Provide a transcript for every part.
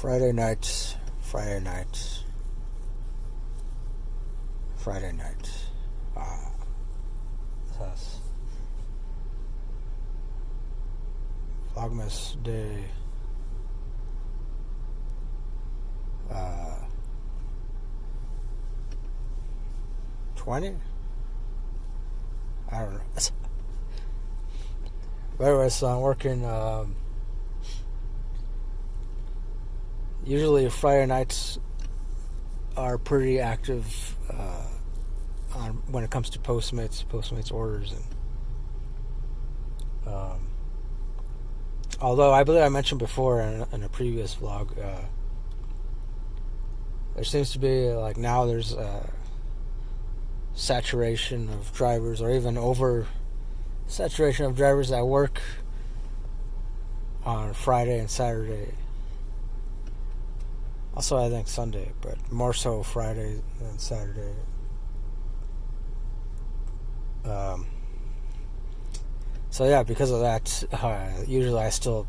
Friday nights. That's Vlogmas day 20? I don't know. But anyway, so I'm working. Usually Friday nights are pretty active when it comes to Postmates orders, and although I believe I mentioned before in a previous vlog, there seems to be like now there's saturation of drivers, or even over saturation of drivers that work on Friday and Saturday. Also, I think Sunday, but more so Friday than Saturday. So yeah, because of that, usually I still,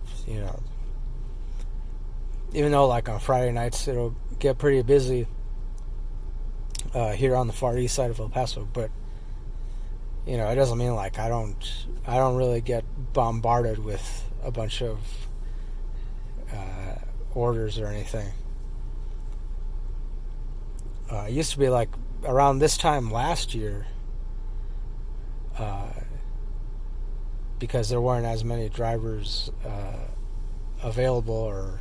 even though like on Friday nights it'll get pretty busy here on the far east side of El Paso, but it doesn't mean like I don't really get bombarded with a bunch of orders or anything. It used to be like around this time last year, because there weren't as many drivers available or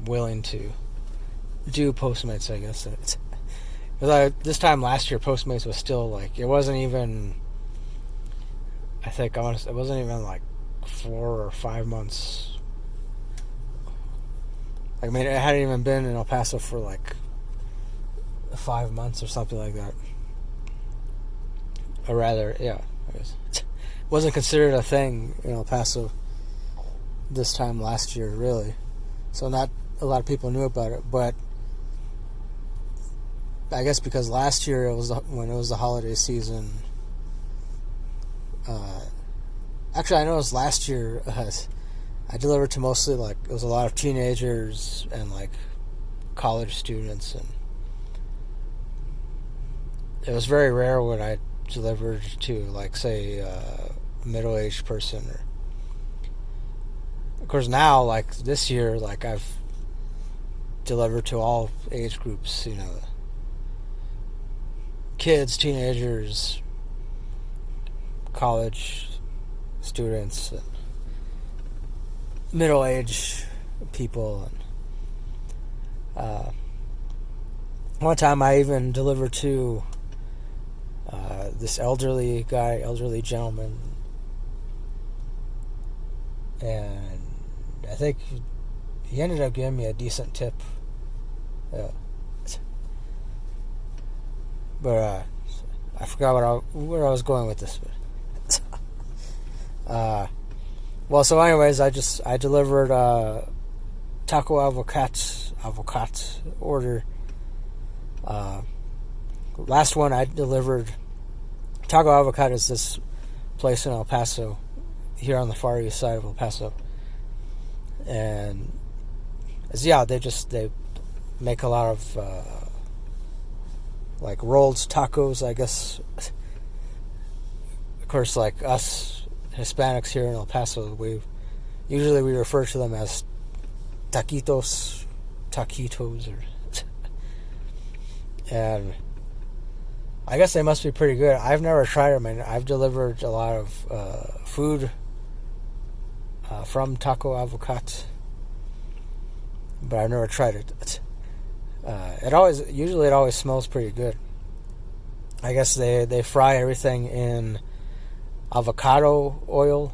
willing to do Postmates, I guess. This time last year, Postmates was still like, it wasn't even, it wasn't even like 4 or 5 months. I mean, it hadn't even been in El Paso for like 5 months or something like that. Or rather, yeah, I guess. It wasn't considered a thing in El Paso this time last year, really. So not a lot of people knew about it, but I guess because last year when it was the holiday season. Actually, I know it was last year. I delivered to mostly like it was a lot of teenagers and like college students, and it was very rare when I delivered to like say a middle-aged person. Or of course now, like this year, like I've delivered to all age groups. Kids, teenagers, college students, and middle-aged people. And one time I even delivered to this elderly gentleman, and I think he ended up giving me a decent tip. But I forgot where I was going with this. Well, so anyways, I delivered taco avocat order. Last one I delivered, taco avocat is this place in El Paso, here on the far east side of El Paso, and they make a lot of like rolled tacos, I guess. Of course, like us Hispanics here in El Paso, we usually refer to them as taquitos, or and I guess they must be pretty good. I've never tried them, and I've delivered a lot of food from Taco Avocat, but I've never tried it. It always smells pretty good. I guess they fry everything in avocado oil,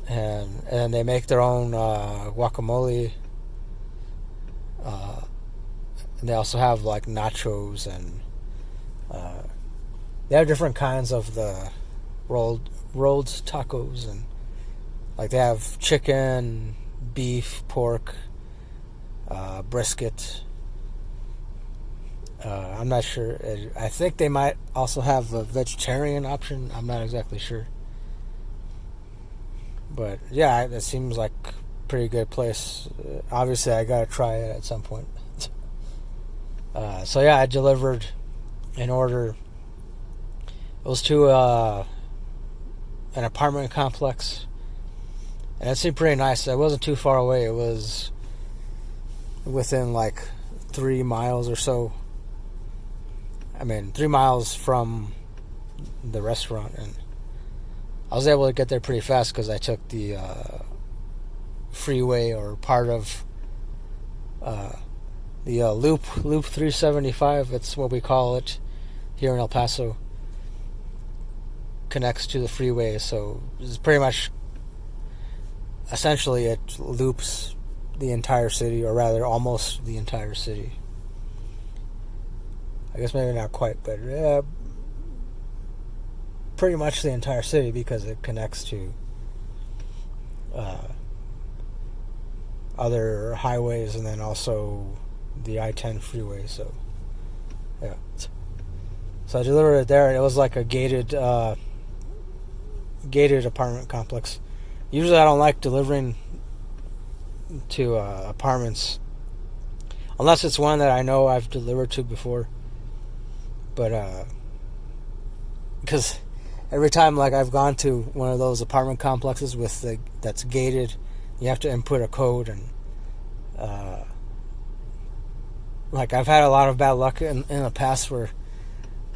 and they make their own guacamole. And they also have like nachos, and they have different kinds of the rolled tacos, and like they have chicken, beef, pork, brisket. I'm not sure. I think they might also have a vegetarian option. I'm not exactly sure. But yeah, it seems like pretty good place. Obviously, I gotta try it at some point. So yeah, I delivered an order. It was to an apartment complex, and it seemed pretty nice. It wasn't too far away. It was within like 3 miles or so. 3 miles from the restaurant, and I was able to get there pretty fast because I took the freeway, or part of the loop 375. It's what we call it here in El Paso. Connects to the freeway, so it's pretty much, essentially, it loops the entire city, or rather, almost the entire city. I guess maybe not quite, but pretty much the entire city, because it connects to other highways, and then also the I-10 freeway. So yeah, so I delivered it there, and it was like a gated apartment complex. Usually I don't like delivering to apartments unless it's one that I know I've delivered to before, but because every time, like, I've gone to one of those apartment complexes that's gated, you have to input a code, and like, I've had a lot of bad luck in the past where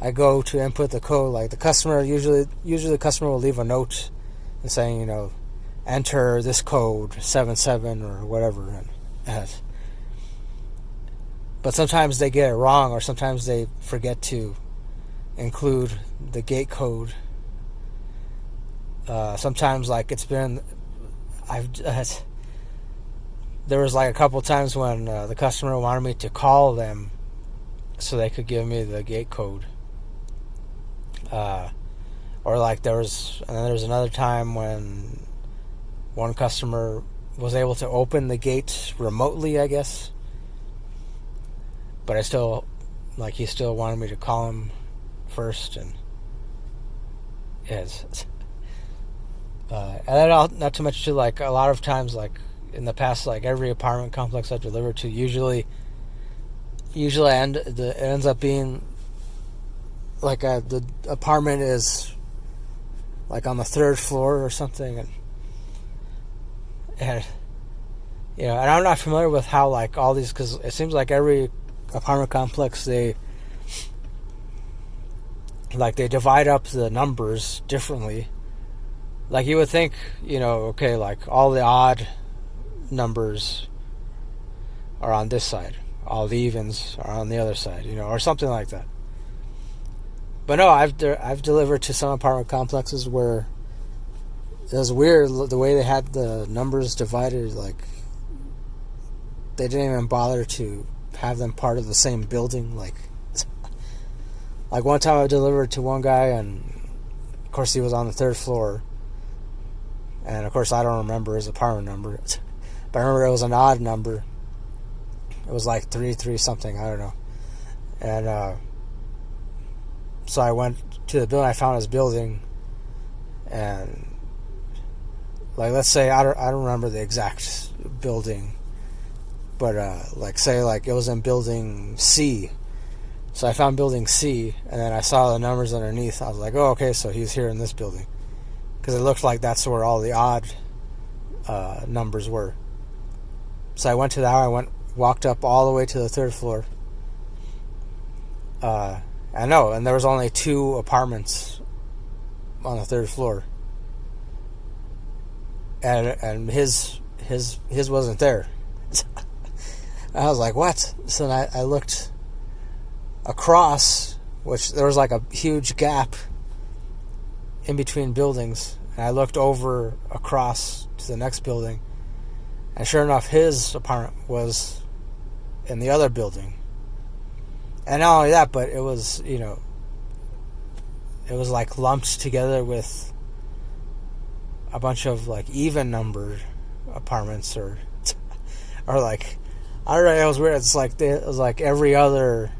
I go to input the code. Like, the customer usually the customer will leave a note and saying, enter this code 77 or whatever, and but sometimes they get it wrong, or sometimes they forget to include the gate code. Sometimes, like, there was like a couple times when the customer wanted me to call them so they could give me the gate code. Or like there was another time when one customer was able to open the gate remotely, I guess. But he still wanted me to call him first, and yes. And then not too much to, like, a lot of times, like in the past, like every apartment complex I delivered to, usually it ends up being like the apartment is like on the 3rd floor or something, and and I'm not familiar with how, like, all these, because it seems like every apartment complex, they divide up the numbers differently. Like, you would think, okay, like, all the odd numbers are on this side, all the evens are on the other side, or something like that. But no, I've delivered to some apartment complexes where it was weird the way they had the numbers divided. Like, they didn't even bother to have them part of the same building. Like one time I delivered to one guy, and of course he was on the 3rd floor, and of course I don't remember his apartment number, but I remember it was an odd number. It was like 33 something, I don't know. And so I went to the building. I found his building, and, like, let's say I don't remember the exact building, but like, say, like, it was in building C. So I found building C, and then I saw the numbers underneath. I was like, oh, okay, so he's here in this building, because it looked like that's where all the odd numbers were. So I went to that. Walked up all the way to the 3rd floor. I know, and there was only 2 apartments on the 3rd floor, and his wasn't there. I was like, what? So then I looked across, which there was like a huge gap in between buildings, and I looked over across to the next building, and sure enough, his apartment was in the other building. And not only that, but it was, it was like lumped together with a bunch of, like, even numbered apartments, or like, I don't know, it was weird. It was like every other,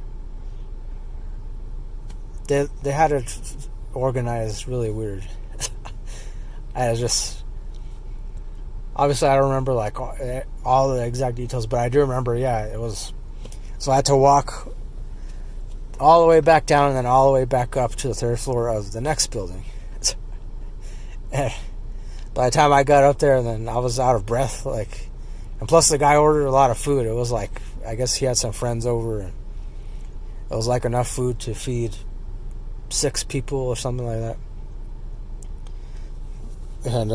they had it organized really weird. I was just, obviously I don't remember like all the exact details, but I do remember, yeah, it was. So I had to walk all the way back down and then all the way back up to the third floor of the next building. And by the time I got up there, and then I was out of breath, like, and plus the guy ordered a lot of food. It was like, I guess he had some friends over, and it was like enough food to feed 6 people or something like that. And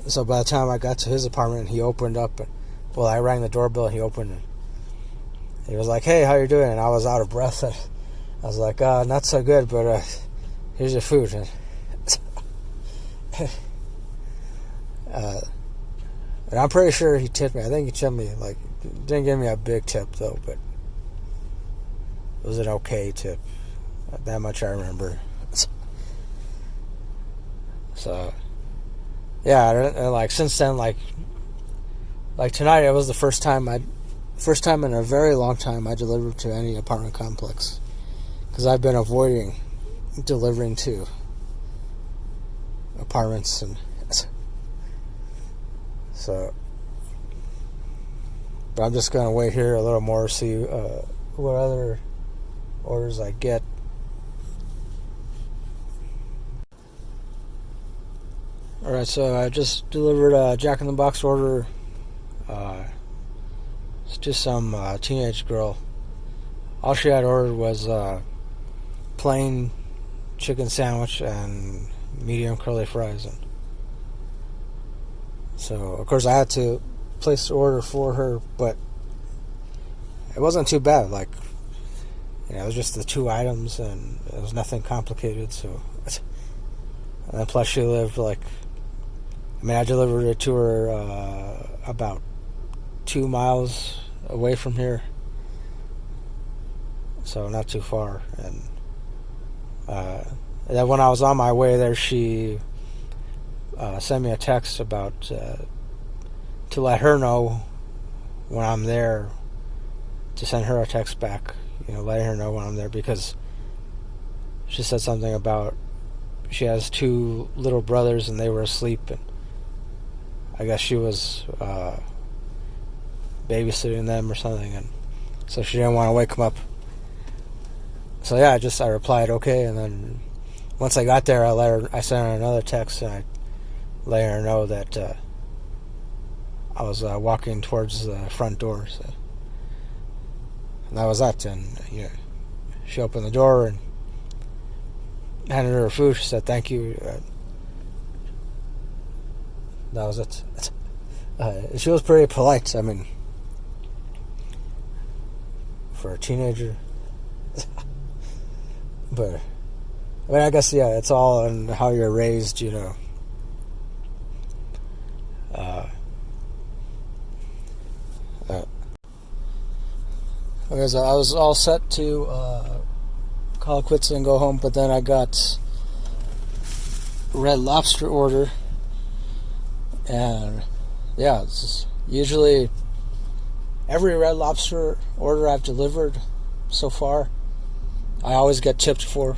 so by the time I got to his apartment, he opened up, and well, I rang the doorbell, and he opened, and he was like, "Hey, how you doing?" And I was out of breath, and I was like, "Not so good, but here's your food." And I'm pretty sure he tipped me. I think he tipped me, like, didn't give me a big tip though, but it was an okay tip. That much I remember. So yeah, and like since then, like tonight, it was the first time in a very long time I delivered to any apartment complex, because I've been avoiding delivering to apartments, and so, but I'm just gonna wait here a little more, see what other orders I get. Alright, so I just delivered a Jack in the Box order. It's just some teenage girl. All she had ordered was plain chicken sandwich and medium curly fries. And so, of course, I had to place the order for her, but it wasn't too bad. Like, it was just the 2 items, and it was nothing complicated. So, and then plus she lived like, I delivered it to her about 2 miles away from here, so not too far. And then when I was on my way there, she sent me a text about to let her know when I'm there, to send her a text back, letting her know when I'm there, because she said something about she has 2 little brothers and they were asleep, and I guess she was babysitting them or something, and so she didn't want to wake them up. So yeah, I replied okay, and then once I got there, I sent her another text, and I let her know that I was walking towards the front door. So, and that was that. And she opened the door and handed her food. She said thank you. That was it. She was pretty polite. I mean, for a teenager. But I guess, yeah, it's all on how you're raised, Okay, so I was all set to call it quits and go home, but then I got Red Lobster order, and yeah, it's usually every Red Lobster order I've delivered so far, I always get tipped for,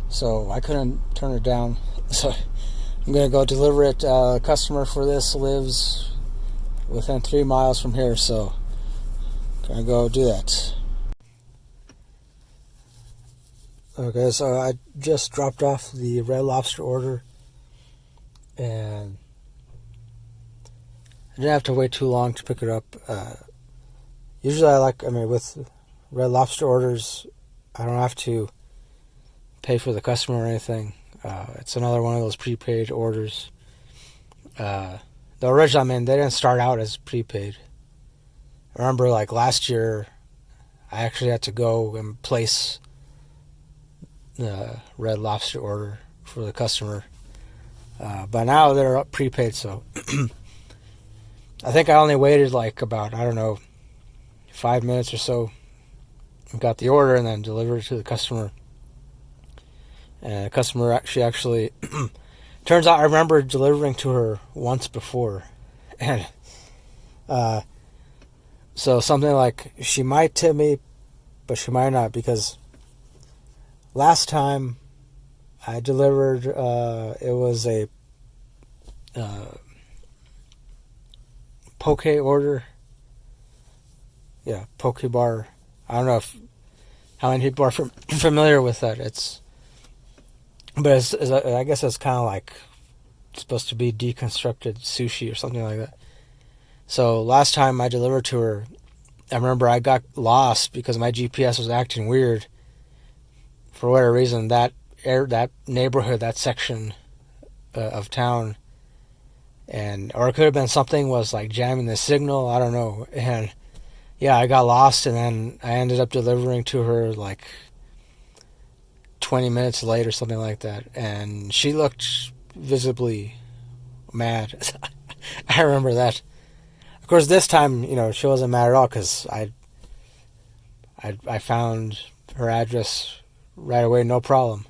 so I couldn't turn it down. So I'm gonna go deliver it. A customer for this lives within 3 miles from here, so gonna go do that. Okay, so I just dropped off the Red Lobster order, and I didn't have to wait too long to pick it up. Usually with Red Lobster orders, I don't have to pay for the customer or anything. It's another one of those prepaid orders. The original, they didn't start out as prepaid. I remember, like, last year, I actually had to go and place the Red Lobster order for the customer. But now they're prepaid, so I think I only waited like about, 5 minutes or so, and got the order and then delivered it to the customer. And the customer, she actually turns out I remember delivering to her once before, and so something like, she might tip me, but she might not, because last time I delivered, it was a poke order. Yeah, poke bar. I don't know how many people are familiar with that. But I guess it's kind of like supposed to be deconstructed sushi or something like that. So last time I delivered to her, I remember I got lost because my GPS was acting weird. For whatever reason, that neighborhood, that section of town, or it could have been something was like jamming the signal. I don't know. And yeah, I got lost, and then I ended up delivering to her like 20 minutes late or something like that. And she looked visibly mad. I remember that. Of course, this time, she wasn't mad at all because I found her address right away, no problem.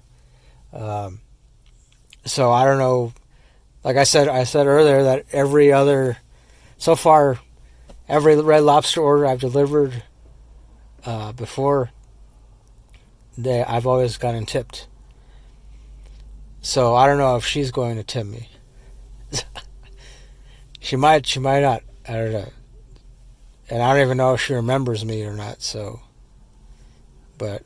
So I don't know. Like I said earlier that so far, every Red Lobster order I've delivered before, I've always gotten tipped. So I don't know if she's going to tip me. She might not. I don't know. And I don't even know if she remembers me or not. So, but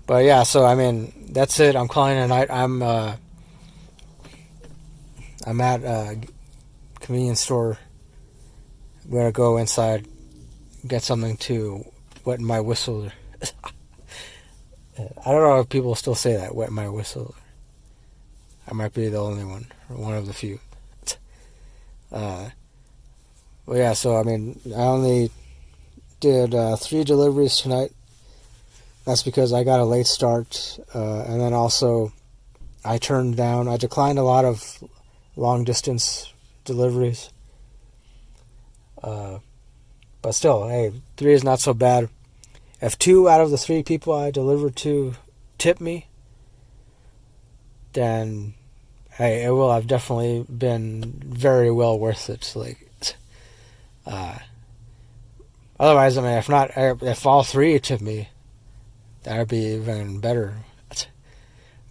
yeah. So I mean, that's it. I'm calling it a night. I'm at a convenience store. I'm gonna go inside, get something to wet my whistle. I don't know if people still say that, wet my whistle. I might be the only one, or one of the few. Well, yeah, so, I mean, I only did 3 deliveries tonight. That's because I got a late start, and then also I declined a lot of long-distance deliveries. But still, hey, 3 is not so bad. If 2 out of the 3 people I delivered to tip me, then, hey, it will have definitely been very well worth it. Like, otherwise, I mean, if all 3 tip me, that would be even better.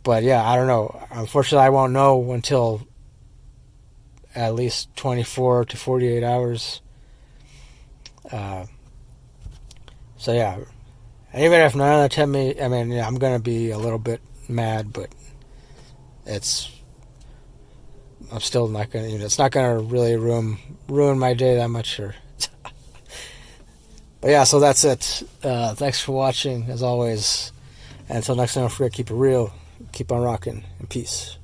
But yeah, I don't know. Unfortunately, I won't know until at least 24 to 48 hours. So yeah, even if none of them tip me, I mean, yeah, I'm gonna be a little bit mad, but I'm still not gonna. It's not gonna really ruin my day that much. Or, but yeah, so that's it. Thanks for watching, as always. And until next time, don't forget, keep it real, keep on rocking, and peace.